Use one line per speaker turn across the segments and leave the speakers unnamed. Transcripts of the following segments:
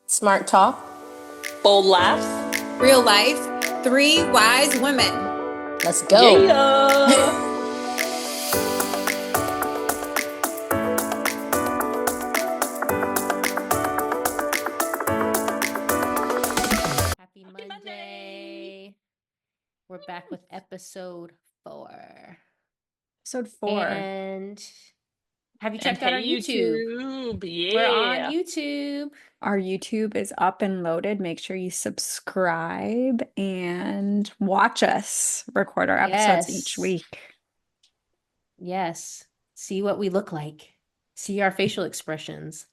Smart talk.
Bold laughs.
Real life, three wise women.
Let's go.
Yeah.
Happy Monday. We're back with episode 4.
Episode 4.
And have you
And
checked out our
hey,
YouTube?
Yeah.
We're on YouTube.
Our YouTube is up and loaded. Make sure you subscribe and watch us record our episodes each
Yes.
week.
Yes. See what we look like. See our facial expressions.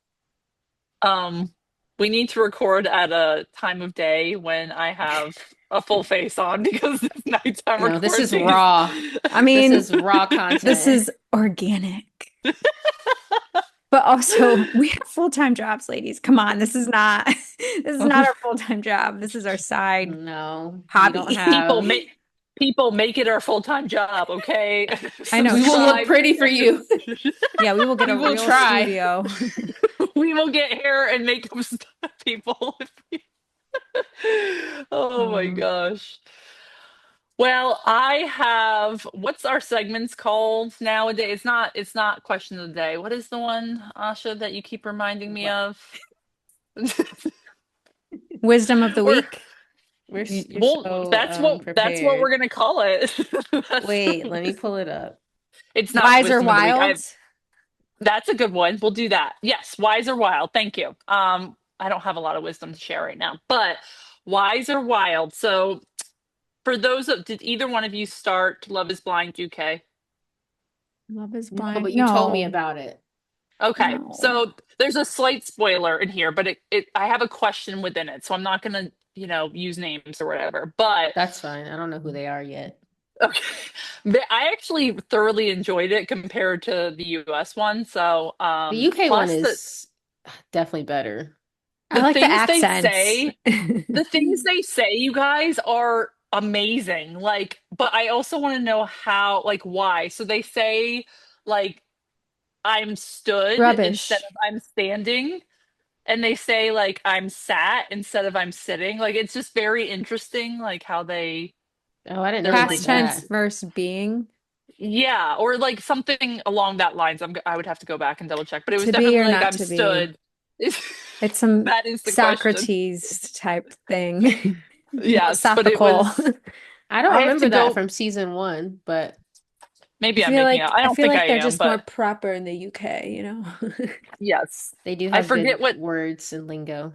We need to record at a time of day when I have a full face on because it's nighttime
No, this is
recording.
raw.
I mean,
This is raw content.
this is organic. But also, we have full-time jobs, ladies. Come on, this is not our full-time job. This is our side
no
hobby.
We don't have...
People make it our full-time job, okay?
I know.
We will look pretty for you.
Yeah, we will get a
We will
real
try.
studio.
We will get hair and makeup stuff, people. Oh my gosh. Well, I have, what's our segments called nowadays? It's not question of the day. What is the one, Asha, that you keep reminding me of?
Wisdom of the
Or-
week.
You're
Well,
so,
that's what
prepared.
we're gonna call it.
Wait, let me pull it up.
It's not
Wise or
Wisdom of the Week.
wild?
That's a good one. We'll do that. Yes, wise or wild. Thank you. I don't have a lot of wisdom to share right now, but wise or wild. So for those of, did either one of you start Love is Blind UK?
Love is
No,
blind.
but you told me
No.
about it.
Okay,
No.
so there's a slight spoiler in here, but I have a question within it, so I'm not gonna, use names or whatever. But
That's fine. I don't know who they are yet.
okay, but I actually thoroughly enjoyed it compared to the US one. So
The UK one
plus
is definitely better.
I like the
things they
accents.
say, the things they say, you guys, are amazing. Like, but I also want to know how, like, why. So they say, like, I'm stood
Rubbish.
instead of I'm standing. And they say, like, I'm sat instead of I'm sitting. Like, it's just very interesting, like, how they,
Oh, I didn't know
They're
they
Past
did
like
tense
that.
versus being.
yeah, or like something along that lines. I would have to go back and double check, but it was
To be
definitely
or
like
not
I'm
to be.
stood.
It's some
That is the question.
Socrates type thing.
Yes, but it
Philosophical.
was.
I don't
I have
remember
to
that
go-
from season 1, but
Maybe
I
I'm
feel
making
like
it. I don't
feel
think
like
I
they're
am,
just more
but
proper in the UK, you know?
yes,
they do
I
have
forget
good
what
words and lingo.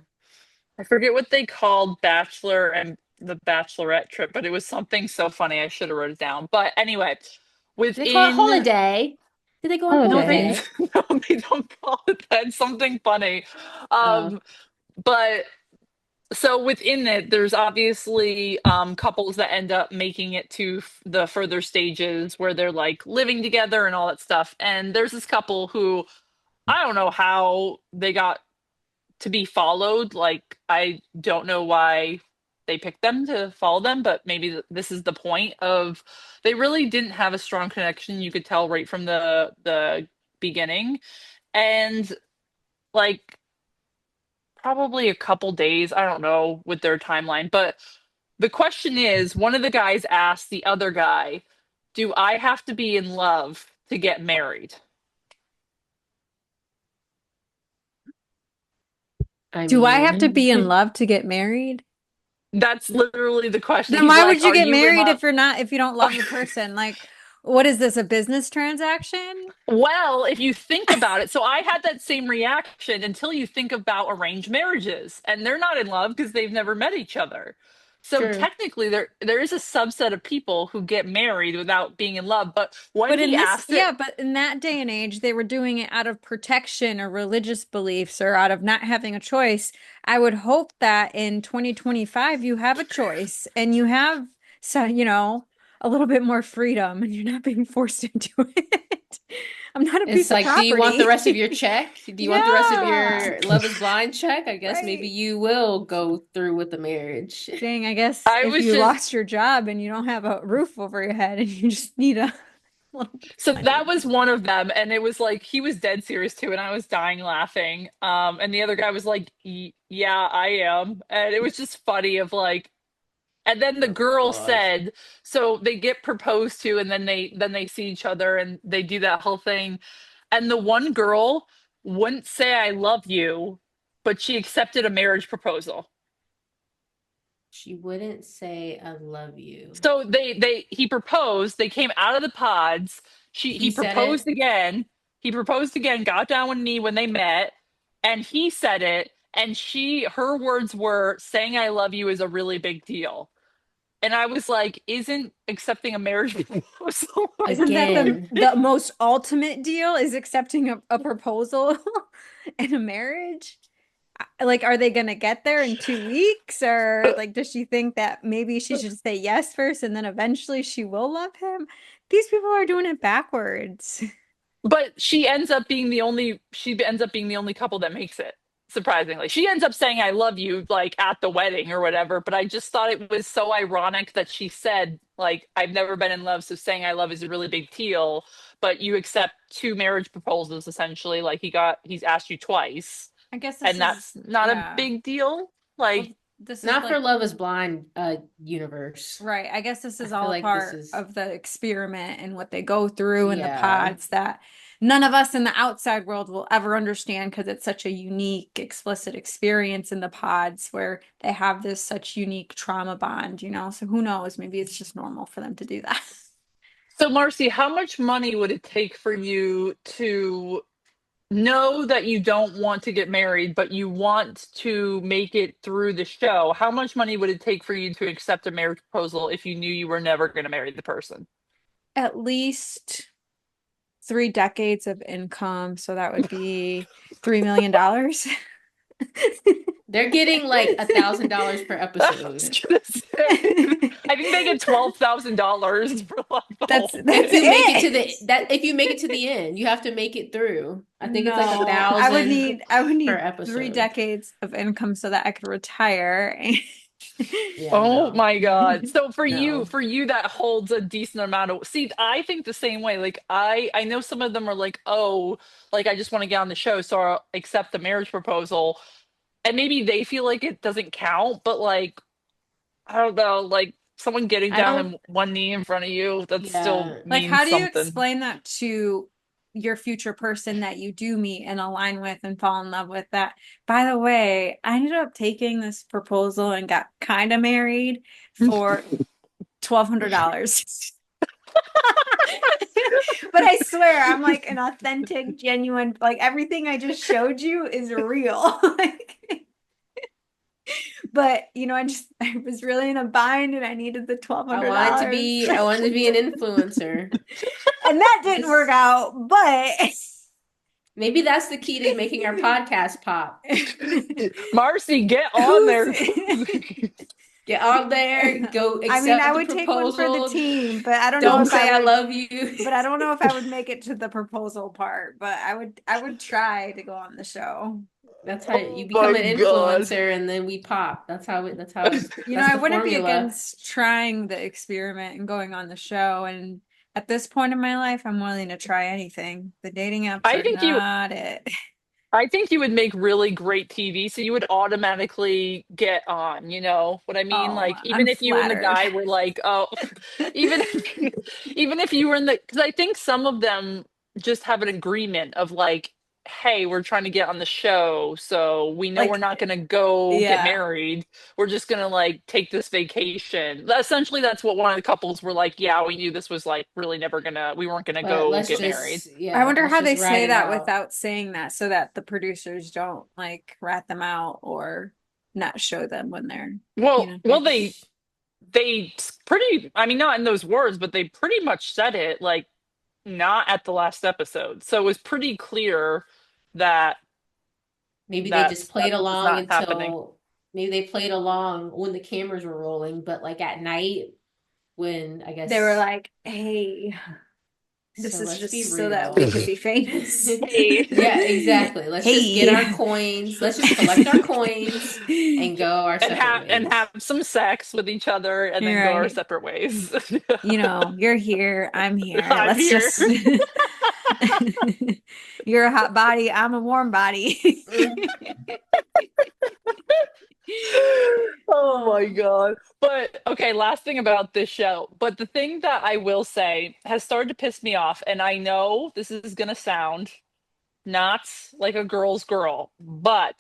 I forget what they called Bachelor and the Bachelorette trip, but it was something so funny. I should have wrote it down. But anyway,
Did they call it
within
holiday? Did they go on
Holiday.
holiday?
no, they don't call it that. It's something funny. But so within it, there's obviously couples that end up making it to the further stages where they're like living together and all that stuff. And there's this couple who I don't know how they got to be followed. Like, I don't know why they picked them to follow them, but maybe this is the point of they really didn't have a strong connection. You could tell right from the beginning. And like probably a couple days, I don't know with their timeline, but the question is, one of the guys asked the other guy, "Do I have to be in love to get married?"
Do I have to be in
mean,
love to get married?
That's literally the question.
Then
He's
why
like,
would you
"Are
get
you in
married
love?"
if you don't love the person? Like, what is this, a business transaction?
Well, if you think about it, so I had that same reaction until you think about arranged marriages, and they're not in love because they've never met each other. So
True.
technically, there is a subset of people who get married without being in love. But when
But
he asked it,
yeah, but in that day and age, they were doing it out of protection or religious beliefs or out of not having a choice. I would hope that in 2025 you have a choice and you have a little bit more freedom and you're not being forced into it. I'm not a
It's
piece of
like,
property.
do you want the rest of your check? Do you want the rest of
Yeah.
your Love is Blind check? I guess maybe
Right.
you will go through with the marriage.
Dang, I guess
I
if
was
you
just
lost your job and you don't have a roof over your head and you just need a little bit
So
funny.
that was one of them, and it was like he was dead serious too, and I was dying laughing. And the other guy was like, "Yeah, I am," and it was just funny of like. And then the
Oh
girl
gosh.
said, so they get proposed to, and then they see each other, and they do that whole thing. And the one girl wouldn't say "I love you," but she accepted a marriage proposal.
She wouldn't say I love you.
So he proposed. They came out of the pods.
He
He
said
proposed
it
again. He proposed again. Got down one knee when they met, and he said it. And her words were, "Saying I love you is a really big deal." And I was like, "Isn't accepting a marriage proposal?"
Isn't that
again.
the most ultimate deal is accepting a proposal in a marriage? Like, are they gonna get there in 2 weeks? Or like, does she think that maybe she should say yes first and then eventually she will love him? These people are doing it backwards.
But she ends up being the only couple that makes it, surprisingly. She ends up saying "I love you" like at the wedding or whatever, but I just thought it was so ironic that she said like "I've never been in love, so saying I love is a really big deal," but you accept two marriage proposals essentially, like he's asked you twice,
I guess this
and
is,
that's not a
yeah.
big deal.
Well,
Like,
this is
Not for
like,
Love is Blind universe.
right. I guess this
I
is
feel
all a
like this
part
is,
of the experiment and what they go through in the
yeah.
pods that none of us in the outside world will ever understand because it's such a unique, explicit experience in the pods where they have this such unique trauma bond, you know? So who knows? Maybe it's just normal for them to do that.
so Marcy, how much money would it take for you to know that you don't want to get married, but you want to make it through the show? How much money would it take for you to accept a marriage proposal if you knew you were never going to marry the person?
At least 3 decades of income. So that would be $3 million.
They're getting like $1,000 per
I was
episode.
gonna say, I think they get $12,000 for like the
That's
whole
If
that's
you
thing.
make it to
it.
if you make it to the end, you have to make it through. I think it's like a
No,
thousand
I would
per
need three
episode.
decades of income so that I could retire.
Yeah,
Oh
no.
my God. So
No.
for you that holds a decent amount of, see, I think the same way. Like I know some of them are like, "Oh, like I just want to get on the show, so I'll accept the marriage proposal." And maybe they feel like it doesn't count, but like I don't know, like someone getting
I
down
don't,
on one knee in front of you, that still
yeah.
Like,
means
how do you
something.
explain that to your future person that you do meet and align with and fall in love with? That, by the way, I ended up taking this proposal and got kind of married for $1,200. But I swear, I'm like an authentic, genuine, like everything I just showed you is real. Like, but I was really in a bind and I needed the twelve
I
hundred
wanted to
dollars,
be, I wanted to be an influencer.
and that didn't work
This,
out. But
maybe that's the key to making our podcast pop.
Marcy, get on
who's?
there.
Get out there, go
I mean, I
accept the
would take one for the
proposal.
team, but I don't know
Don't
if I
say I
would.
love you.
But I don't know if I would make it to the proposal part. But I would try to go on the show.
That's how
Oh
you
my
become an
God.
influencer and then we pop. That's
I
the
wouldn't be
formula.
against trying the experiment and going on the show. And at this point in my life, I'm willing to try anything. The dating apps
I
are
think you
not it.
I think you would make really great TV, so you would automatically get on, you know what I mean?
Oh,
Like even
I'm
if you and the
flattered.
guy were like, oh, even if, even if you were in the, because I think some of them just have an agreement of like, hey, we're trying to get on the show, so we know we're
Like,
not going to go get
yeah.
married. We're just going to like take this vacation. Essentially, that's what one of the couples were like. Yeah, we knew this was like really never gonna, we weren't gonna
But
go get married.
I wonder
let's
how they
just ride
say
it
that
out.
without saying that so that the producers don't like rat them out or not show them when they're, you
Well,
know.
well, they pretty, I mean, not in those words, but they pretty much said it like not at the last episode. So it was pretty clear that
Maybe they just played
that was
along
not happening.
until maybe they played along when the cameras were rolling, but like at night when I
They were
guess
like, hey. This
So
is
let's be
just so that we
real.
could be famous.
Hey.
Yeah, exactly. Let's just get our
Hey.
coins. Let's just collect our coins and go our
and
separate
have
ways.
some sex with each other and then
You're
go our
right.
separate ways.
You know, you're here, I'm here.
I'm
Let's
here.
just you're a hot body, I'm a warm body.
Mm.
Oh my God. But okay, last thing about this show. But the thing that I will say has started to piss me off, and I know this is gonna sound not like a girl's girl, but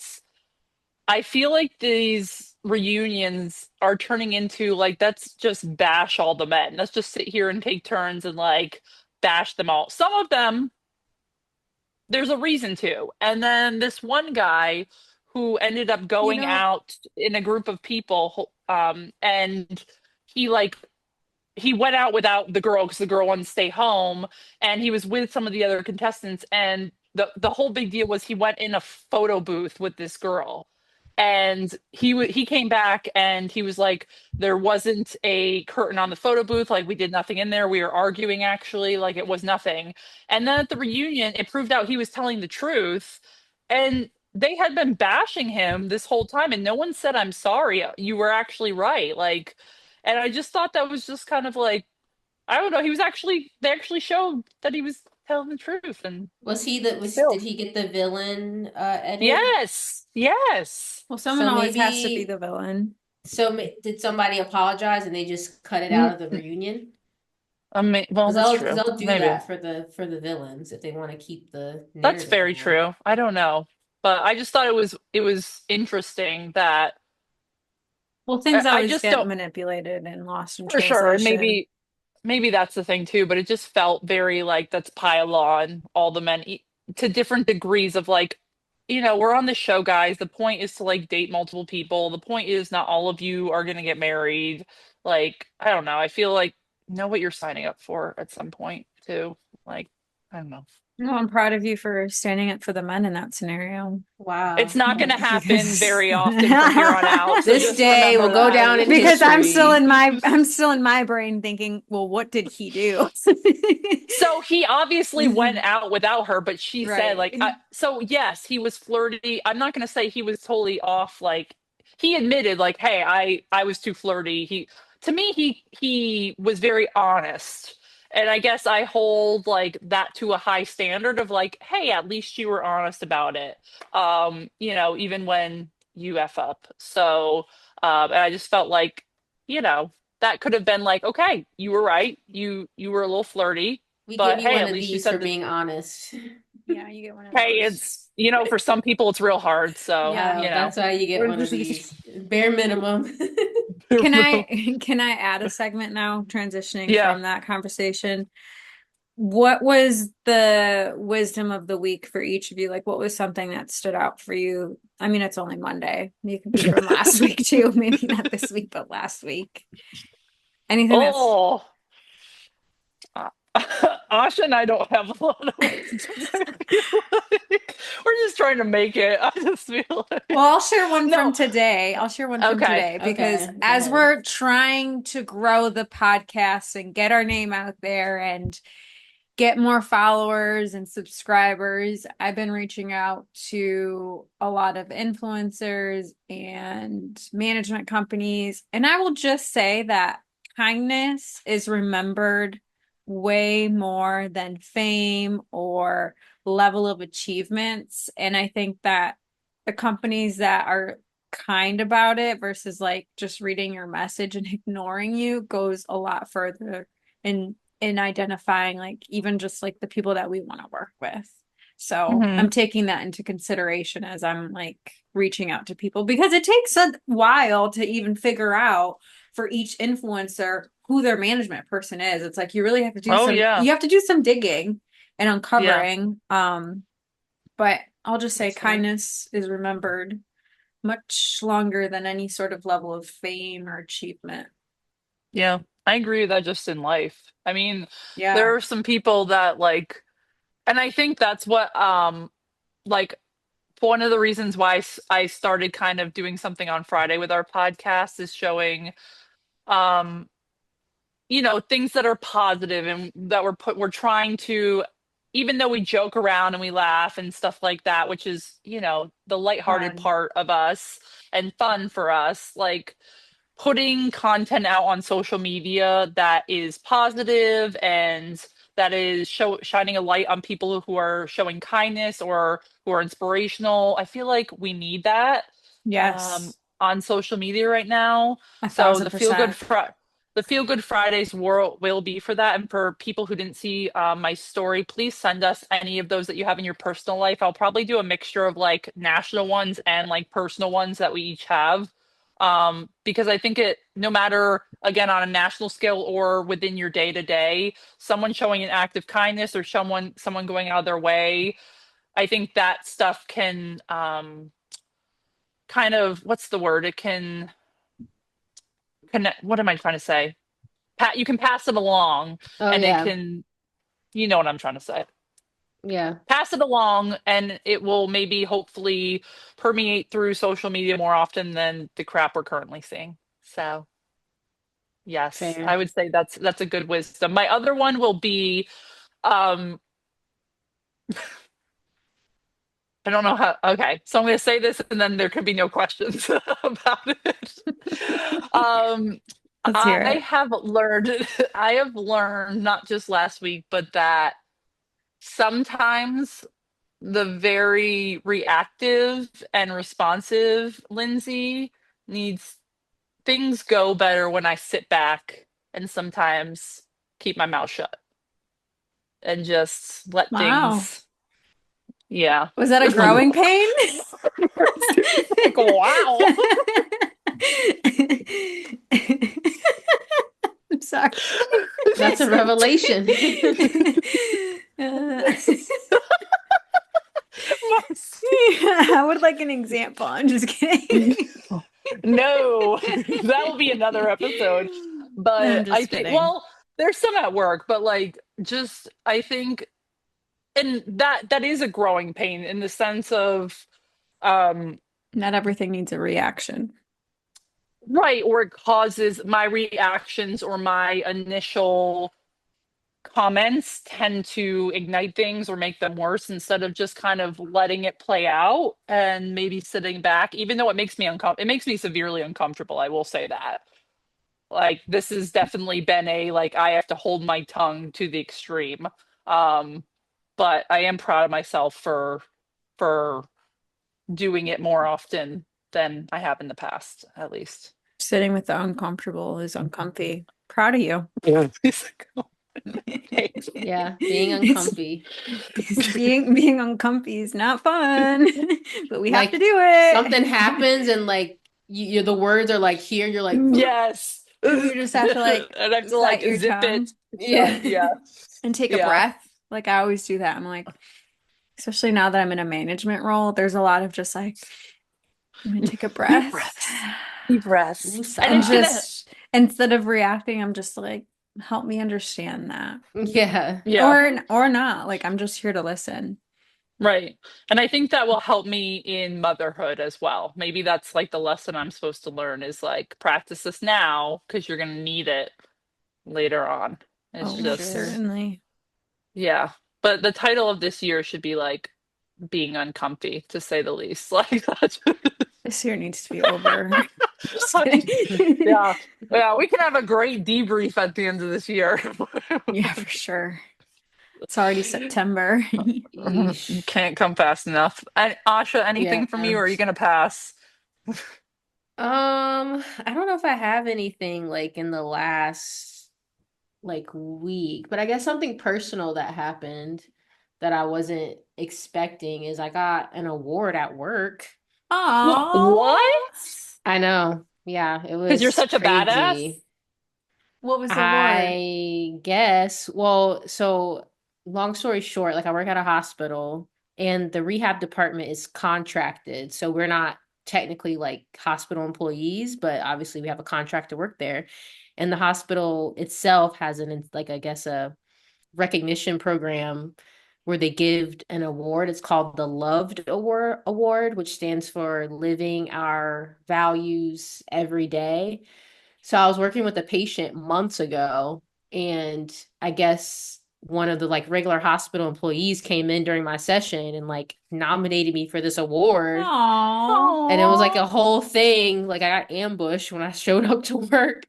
I feel like these reunions are turning into like, let's just bash all the men. Let's just sit here and take turns and like bash them all. Some of them there's a reason to. And then this one guy who ended up
You
going
know,
out in a group of people, and he like he went out without the girl because the girl wanted to stay home, and he was with some of the other contestants, and the whole big deal was he went in a photo booth with this girl, and he came back and he was like, there wasn't a curtain on the photo booth, like we did nothing in there, we were arguing, actually, like it was nothing. And then at the reunion it proved out he was telling the truth, and they had been bashing him this whole time and no one said, I'm sorry, you were actually right, like. And I just thought that was just kind of like, I don't know, they actually showed that he was telling the truth. And
Did
still,
he get the villain edit?
yes, yes.
well, someone
So
always has to be
maybe
the villain.
did somebody apologize and they just cut it out
Mm,
of the reunion?
I mean, well,
Because
that's true.
they'll do
Maybe
that for the villains if they want to keep the
that's
narrative
very
going.
true. I don't know, but I just thought it was interesting that
Well, things
I
always
just
get
don't,
manipulated and lost in
for sure. And
translation.
maybe that's the thing too, but it just felt very like, let's pile on all the men, to different degrees of like, we're on the show, guys. The point is to like date multiple people. The point is not all of you are going to get married. Like, I don't know. I feel like know what you're signing up for at some point too. Like, I don't know.
No, I'm proud of you for standing up for the men in that scenario.
It's
Wow.
not going to happen
Because
very often from here on out. So
This
just
day
remember
will go down
that.
in
because
history.
I'm still in my brain thinking, well, what did he do?
So he obviously went out without her, but she said,
Right.
like, so yes, he was flirty. I'm not going to say he was totally off. Like, he admitted, like, hey, I was too flirty. To me, he was very honest. And I guess I hold like that to a high standard of like, hey, at least you were honest about it. Even when you F up. So, and I just felt like, you know, that could have been like, okay, you were right. You were a little flirty,
We give
but
you
hey,
one
at
of
least you
these for
said the,
being honest.
Yeah, you get one of
hey,
those.
it's, for some people it's real hard. So,
Yeah.
That's why you get one of these. Bare minimum.
Can I add a segment now, transitioning
Yeah.
from that conversation? What was the wisdom of the week for each of you? Like, what was something that stood out for you? I mean, it's only Monday. You can be from last week too. Maybe not this week, but last week. Anything that's
Oh, Asha and I don't have a lot of wisdom. I feel like. We're just trying to make it. I just feel like.
well, I'll share one from
No.
today. I'll share one from
Okay.
today because
Okay, go
as
ahead.
we're trying to grow the podcast and get our name out there and get more followers and subscribers, I've been reaching out to a lot of influencers and management companies. And I will just say that kindness is remembered way more than fame or level of achievements. And I think that the companies that are kind about it versus like just reading your message and ignoring you goes a lot further in identifying like even just like the people that we want to work with. So
Hmm.
I'm taking that into consideration as I'm like reaching out to people because it takes a while to even figure out for each influencer who their management person is. It's like you really have to do
Oh yeah.
you have to do some digging and
Yeah.
uncovering. But I'll just say
That's fair.
kindness is remembered much longer than any sort of level of fame or achievement.
Yeah. I agree with that just in life. I mean,
Yeah.
there are some people that like, and I think that's what, like, one of the reasons why I started kind of doing something on Friday with our podcast is showing, um, things that are positive and that we're trying to, even though we joke around and we laugh and stuff like that, which is, the lighthearted
Fun.
part of us and fun for us, like putting content out on social media that is positive and that is shining a light on people who are showing kindness or who are inspirational. I feel like we need that
Yes,
on social media right now.
a
So
thousand percent.
the Feel Good Fridays will be for that. And for people who didn't see my story, please send us any of those that you have in your personal life. I'll probably do a mixture of like national ones and like personal ones that we each have. Because I think no matter again on a national scale or within your day to day, someone showing an act of kindness or someone going out of their way, I think that stuff can kind of, what's the word? It can connect. What am I trying to say? You can pass it along,
Oh
and it
yeah.
can, you know what I'm trying to say.
Yeah.
Pass it along, and it will maybe hopefully permeate through social media more often than the crap we're currently seeing. So, yes, I
Fair.
would say that's a good wisdom. My other one will be, um, I don't know how. Okay, so I'm going to say this, and then there could be no questions about it. Um,
Let's hear
I
it.
have learned, I have learned not just last week, but that sometimes the very reactive and responsive Lindsay needs things go better when I sit back and sometimes keep my mouth shut and just let
Wow.
things, yeah.
Was that a growing pain?
Like, wow.
I'm sorry.
That's a revelation.
Uh, I would like an example. I'm just kidding.
No, that will be another episode.
I'm
But I
just
think,
kidding.
well, there's some at work, but like, just I think, and that is a growing pain in the sense of, um,
Not everything needs a reaction.
right, or it causes my reactions or my initial comments tend to ignite things or make them worse instead of just kind of letting it play out and maybe sitting back, even though it makes me uncomfortable. It makes me severely uncomfortable. I will say that. Like this has definitely been a like I have to hold my tongue to the extreme. Um, but I am proud of myself for doing it more often than I have in the past, at least.
Sitting with the uncomfortable is uncomfy. Proud of you.
Yeah.
Yeah, being
It's,
uncomfy.
being uncomfy is not fun, but we have to
Like
do it.
something happens and like the words are like here, you're like,
Yes.
You just have to like
And I have to
set
like
your
zip it
tongue
shut.
yeah.
Yeah.
and take a
Yeah.
breath. Like I always do that. I'm like, especially now that I'm in a management role, there's a lot of just like, I'm gonna take a
Deep
breath.
breaths. Deep breaths. And
And
it's
Woosah.
gonna,
just instead of reacting, I'm just like, help me understand that.
Yeah.
yeah.
Or not. Like I'm just here to listen.
Right. And I think that will help me in motherhood as well. Maybe that's like the lesson I'm supposed to learn is like practice this now because you're going to need it later on.
Oh,
It's
For
most
sure.
just,
certainly.
yeah. But the title of this year should be like being uncomfy, to say the least. Like that's
This year needs to be over. Just kidding.
yeah. Yeah. We can have a great debrief at the end of this year.
Yeah, for sure. It's already September.
You
Yeesh.
can't come fast enough. And Asha,
Yeah.
anything from you, or are you going to pass?
I don't know if I have anything like in the last like week, but I guess something personal that happened that I wasn't expecting is I got an award at work.
Oh,
What?
I know. Yeah, it
Because you're
was
such a badass?
crazy.
what was the award?
I guess, well, so long story short, like I work at a hospital and the rehab department is contracted. So we're not technically like hospital employees, but obviously we have a contract to work there. And the hospital itself has like I guess a recognition program where they give an award. It's called the Loved Award, which stands for living our values every day. So I was working with a patient months ago And I guess one of the like regular hospital employees came in during my session and like nominated me for this award.
Aw.
And it was like a
Aw.
whole thing. Like I got ambushed when I showed up to work,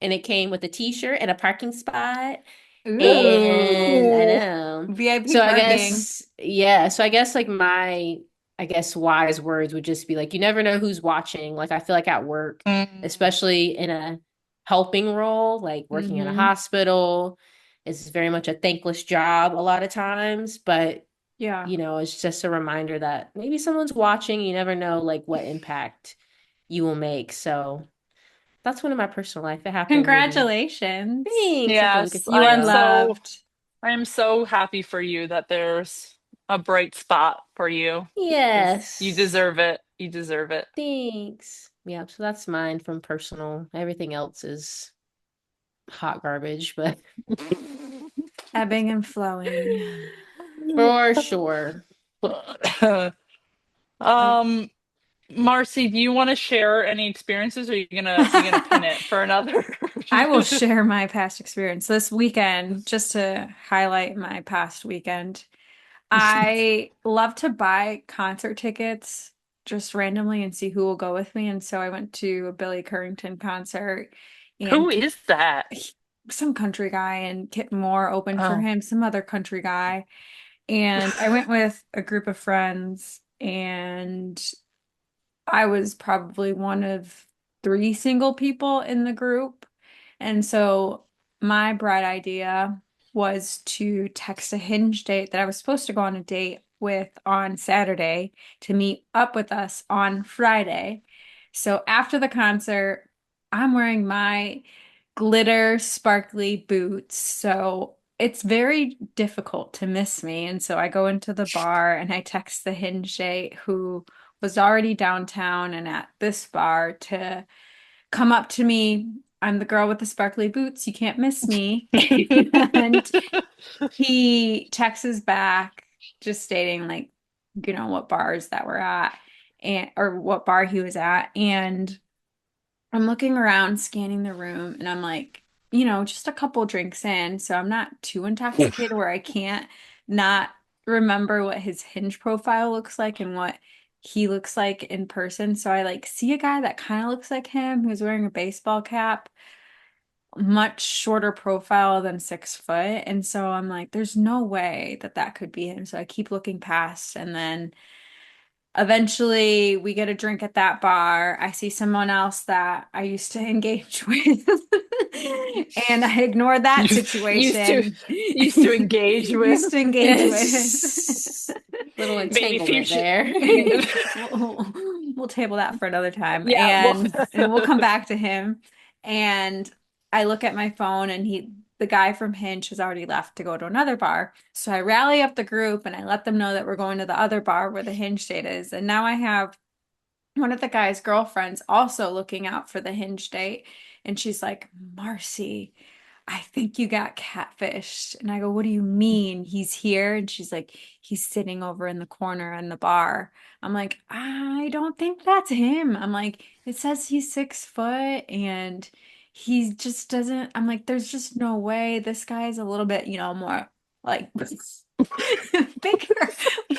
and it came with a t-shirt and a parking spot. And I
Ooh.
know.
VIP
So I
parking.
guess, yeah. So I guess like my, I guess wise words would just be like, you never know who's watching. Like I feel like at work,
Mm.
especially in a helping role, like working in a
Mm-hmm.
hospital, is very much a thankless job a lot of times. But,
Yeah.
it's just a reminder that maybe someone's watching. You never know like what impact you will make. So that's one of my personal life. It happened maybe.
Congratulations.
Thanks. I feel like a
Yes,
good
You
I
are
am
ago.
loved.
happy for you that there's a bright spot for you because you
Yes.
deserve it. You deserve it.
Thanks. Yeah, so that's mine from personal. Everything else is hot garbage, but
Ebbing and flowing.
for sure.
I
Um, Marcy, do you want to share any experiences, or are you gonna pin it for another?
I will share my past experience this weekend just to highlight my past weekend. I love to buy concert tickets just randomly and see who will go with me. And so I went to a Billy Currington concert
Who
and
is that?
some country guy, and Kit Moore opened for
Oh.
him, some other country guy. And I went with a group of friends, and I was probably one of three single people in the group. And so my bright idea was to text a Hinge date that I was supposed to go on a date with on Saturday to meet up with us on Friday. So after the concert, I'm wearing my glitter sparkly boots. So it's very difficult to miss me. And so I go into the bar and I text the Hinge date who was already downtown and at this bar to come up to me. I'm the girl with the sparkly boots. You can't miss me. And he texts back just stating like, what bars that we're at and or what bar he was at. And I'm looking around, scanning the room, and I'm like, just a couple drinks in, so I'm not too intoxicated where I can't not remember what his Hinge profile looks like and what he looks like in person. So I like see a guy that kind of looks like him who's wearing a baseball cap, much shorter profile than 6 foot. And so I'm like, there's no way that that could be him. So I keep looking past, and then eventually, we get a drink at that bar. I see someone else that I used to engage with, and I ignore that
used used to
situation.
used to engage
Used
with.
to engage with.
Yes. Little
Maybe
entanglement
future.
there.
We'll table that for another time,
Yeah, well,
and we'll come back to him. And I look at my phone, and the guy from Hinge has already left to go to another bar. So I rally up the group and I let them know that we're going to the other bar where the Hinge date is. And now I have one of the guy's girlfriends also looking out for the Hinge date. And she's like, Marcy, I think you got catfished. And I go, what do you mean? He's here? And she's like, he's sitting over in the corner in the bar. I'm like, I don't think that's him. I'm like, it says he's 6 foot and he just doesn't. I'm like, there's just no way. This guy is a little bit, more like bigger,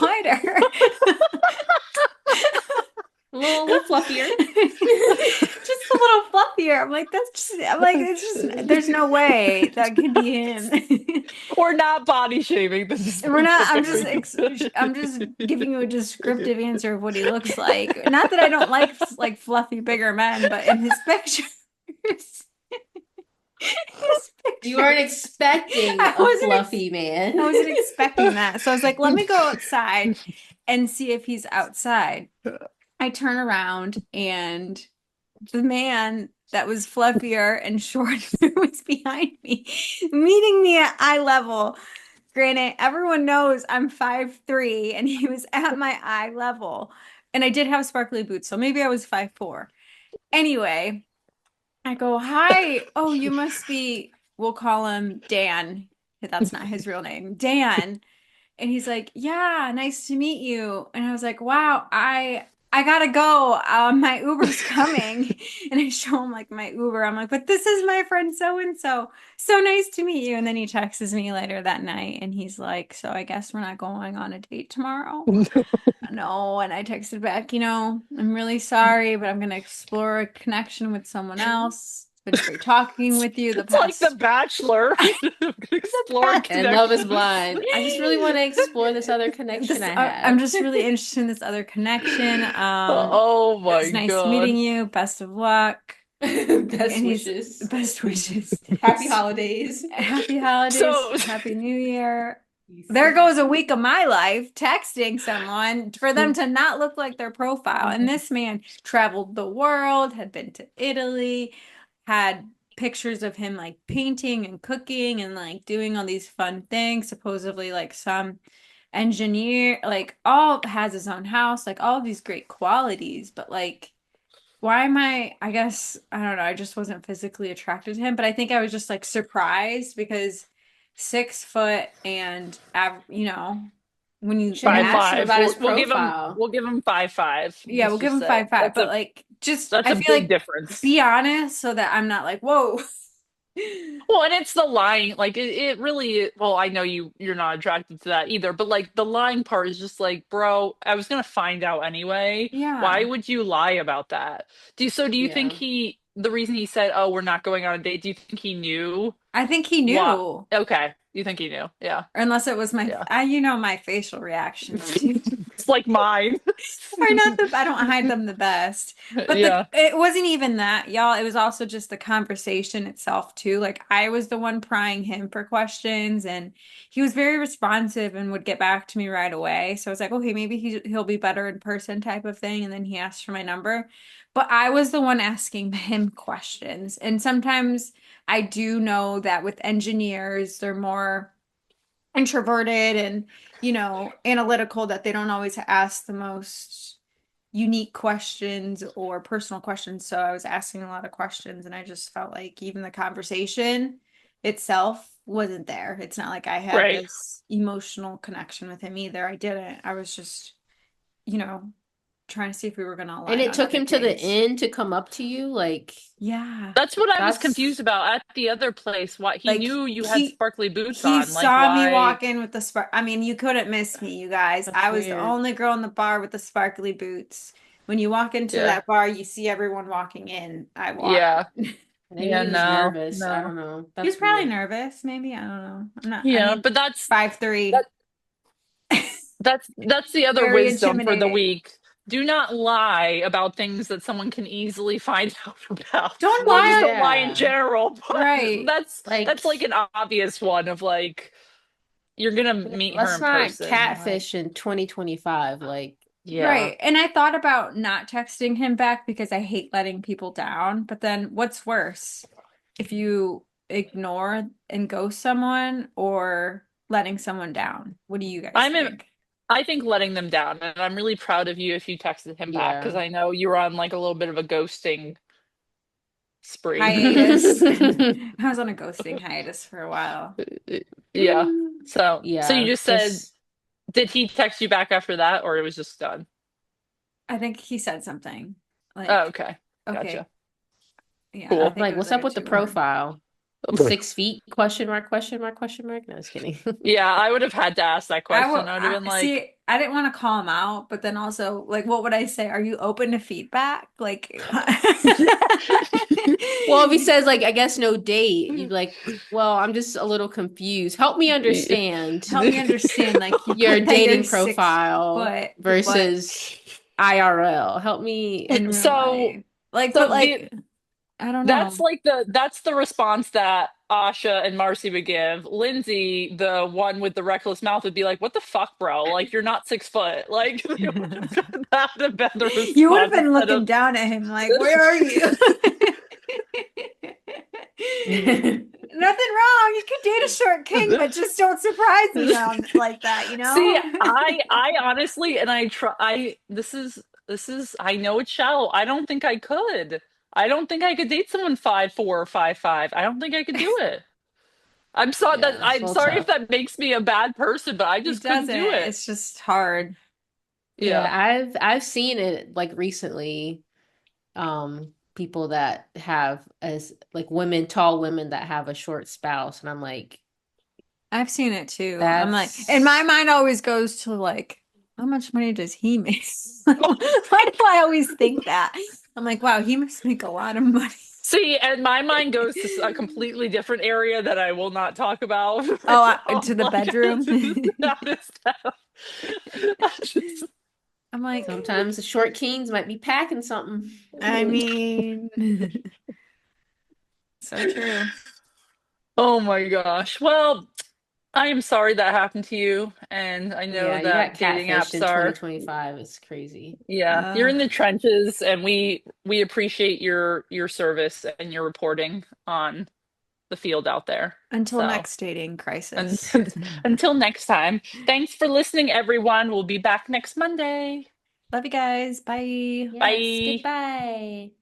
wider.
A little fluffier.
Just a little fluffier. I'm like, it's just, there's no way that could be him.
we're not body shaming. This is
We're not,
very
I'm just giving you a descriptive answer of what he looks like. Not that I don't like fluffy bigger men, but in his pictures, his
You weren't
pictures,
expecting
I
a
wasn't
fluffy man.
I wasn't expecting that. So I was like, let me go outside and see if he's outside. I turn around and the man that was fluffier and shorter was behind me, meeting me at eye level. Granted, everyone knows I'm 5'3", and he was at my eye level. And I did have sparkly boots, so maybe I was 5'4". Anyway, I go, hi. Oh, you must be, we'll call him Dan. That's not his real name. Dan. And he's like, yeah, nice to meet you. And I was like, wow, I I gotta go. My Uber's coming. And I show him like my Uber. I'm like, but this is my friend so and so. So nice to meet you. And then he texts me later that night and he's like, so I guess we're not going on a date tomorrow. No. And I texted back, I'm really sorry, but I'm gonna explore a connection with someone else. It's been great talking with you the
It's like The
past.
Bachelor. Explore
And Love is
connection.
Blind. I just really want to explore this other connection I
I'm
have.
just really interested in this other connection.
Oh
It was
my
nice
God.
meeting you. Best of luck.
Best
And he's
wishes.
best wishes.
Happy holidays.
Happy holidays.
So
Happy New Year. There goes a week of my life texting someone for them to not look like their profile. And this man traveled the world, had been to Italy, had pictures of him like painting and cooking and like doing all these fun things, supposedly like some engineer, like all has his own house, like all these great qualities, but like why am I guess I don't know, I just wasn't physically attracted to him, but I think I was just like surprised because 6 foot and when you
Should have
five
asked him
five.
about his
We'll
profile.
give him 5'5".
yeah, we'll
Let's
give
just
him
say
5'5", but like just
that's
I
a
feel
big
like
difference.
be honest so that I'm not like, whoa.
Well, and it's the lying, like it really. Well, I know you're not attracted to that either, but like the lying part is just like, bro, I was gonna find out anyway. Why
Yeah.
would you lie about that? Do you think
Yeah.
the reason he said, "Oh, we're not going on a date," do you think he knew
I think he
what?
knew.
Okay, you think he knew? Yeah,
Unless it was
yeah.
my facial reactions too.
It's like mine.
Are not I don't hide them the best. But
Yeah,
it wasn't even that, y'all. It was also just the conversation itself too. Like I was the one prying him for questions and he was very responsive and would get back to me right away. So I was like, okay, maybe he'll be better in person type of thing. And then he asked for my number. But I was the one asking him questions. And sometimes I do know that with engineers, they're more introverted and analytical, that they don't always ask the most unique questions or personal questions. So I was asking a lot of questions and I just felt like even the conversation itself wasn't there. It's not like I had
right.
this emotional connection with him either. I didn't. I was just, you know, trying to see if we were going to
And
align
it
on
took him to the
anything.
end to come up to you. Like,
Yeah.
That's what I was confused
that's
about at the other place. Why he
Like
knew you had
he
sparkly boots
he
on? Like
saw me
why?
walk in with the spark. I mean, you couldn't miss me, you guys.
that's
I was the
weird.
only girl in the bar with the sparkly boots. When you walk into
Yeah,
that bar, you see everyone walking in. I walked
yeah,
in.
Maybe
yeah.
he was
No,
nervous. I
no.
don't know.
He was
That's
probably
weird.
nervous, maybe. I don't know. I
Yeah,
mean,
but
5'3",
that that's the other
very
wisdom for the
intimidating.
week. Do not lie about things that someone can easily find out about.
Don't
Well,
lie
just
on,
don't lie in
Yeah.
general, but
right.
Like,
that's like an obvious one of like you're gonna meet her
let's
in
not
person. Like,
catfish in 2025. Like,
yeah,
Right. And I thought about not texting him back because I hate letting people down. But then what's worse? If you ignore and ghost someone or letting someone down? What do you guys
I'm in,
think?
I think letting them down, and I'm really proud of you if you texted him back because
yeah.
I know you were on like a little bit of a ghosting spree.
Hiatus. I was on a ghosting hiatus for a while.
Yeah. So you
Yeah,
just said,
just
did he text you back after that, or it was just done?
I think he said something
Oh,
like,
okay. Gotcha.
okay, yeah, I
Cool.
think
like,
it was
what's
like
up
a
with the
2 word.
profile? 6 feet? Question mark, question mark, question mark. No, just kidding.
Yeah, I would have had to ask that
I will
question. I would have been like,
see. I didn't want to call him out, but then also, like, what would I say? Are you open to feedback? Like,
Well, if he says like, I guess no date, you'd be like, well, I'm just a little confused. Help me understand
help me understand. Like, you
your
put that you're
dating
6 foot,
profile
but
versus IRL. Help me.
in real
so
life, like, but
so the
like, I don't know.
that's the response that Asha and Marcy would give. Lindsay, the one with the reckless mouth, would be like, "What the fuck, bro? Like you're not 6 foot." Like that would have been the
You would have
response
been
instead
looking
of.
down at him like, where are you? Nothing wrong. You could date a short king, but just don't surprise me on like that, you
See,
know?
I honestly, and I try. This is. I know it's shallow. I don't think I could. I don't think I could date someone 5'4" or 5'5". I don't think I could do it.
Yeah, it's a
I'm
little
sorry if
tough.
that makes me a bad person, but I
It
just couldn't
doesn't.
do it.
It's just hard.
Yeah,
Yeah.
I've seen it like recently, people that have as like women, tall women that have a short spouse, and I'm like,
I've seen it too. I'm like, and my
that's
mind always goes to like, how much money does he make? Why do I always think that? I'm like, wow, he must make a lot of money.
See, and my mind goes to a completely different area that I will not talk about
Oh,
right now.
to the
Like,
bedroom.
that is stuff. I just-
I'm like,
sometimes the short kings might be packing something.
I mean, so true.
oh my gosh. Well, I am sorry that happened to you, and I know
Yeah, you got
that dating
catfished
apps
in
are,
2025. It's crazy.
yeah, you're
Uh,
in the trenches, and we appreciate your service and your reporting on the field out there.
until
So,
next dating
un-
crisis.
until next time, thanks for listening, everyone. We'll be back next Monday.
Love you guys. Bye.
Yes,
Bye.
goodbye.